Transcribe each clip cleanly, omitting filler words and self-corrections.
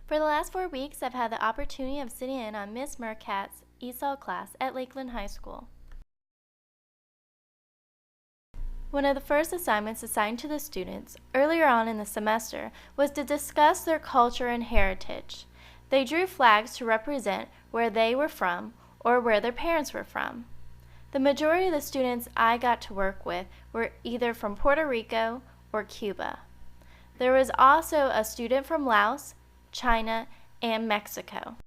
For the last 4 weeks, I've had the opportunity of sitting in on Miss Mercat's ESOL class at Lakeland High School. One of the first assignments assigned to the students earlier on in the semester was to discuss their culture and heritage. They drew flags to represent where they were from or where their parents were from. The majority of the students I got to work with were either from Puerto Rico or Cuba. There was also a student from Laos, China, and Mexico.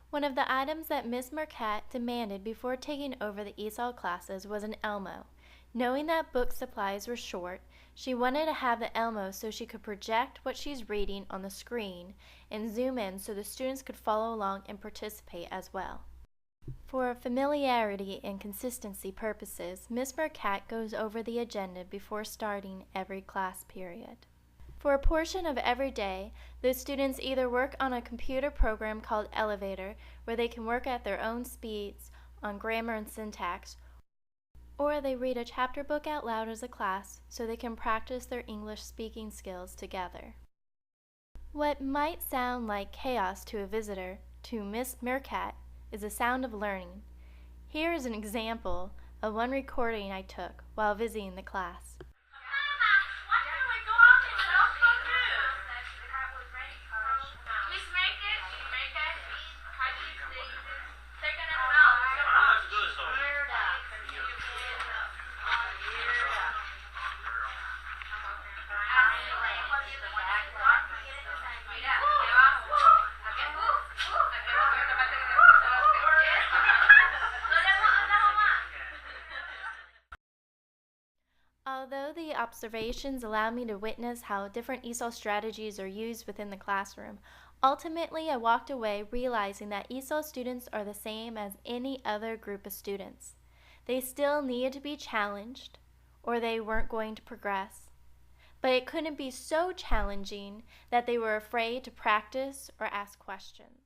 One of the items that Miss Mercat demanded before taking over the ESOL classes was an Elmo. Knowing that book supplies were short, she wanted to have the Elmo so she could project what she's reading on the screen and zoom in so the students could follow along and participate as well. For familiarity and consistency purposes, Miss Mercat goes over the agenda before starting every class period. For a portion of every day, the students either work on a computer program called Elevator, where they can work at their own speeds on grammar and syntax, or they read a chapter book out loud as a class so they can practice their English speaking skills together. What might sound like chaos to a visitor, to Miss Mercat, is the sound of learning. Here is an example of one recording I took while visiting the class. Although the observations allowed me to witness how different ESOL strategies are used within the classroom, ultimately I walked away realizing that ESOL students are the same as any other group of students. They still needed to be challenged, or they weren't going to progress. But it couldn't be so challenging that they were afraid to practice or ask questions.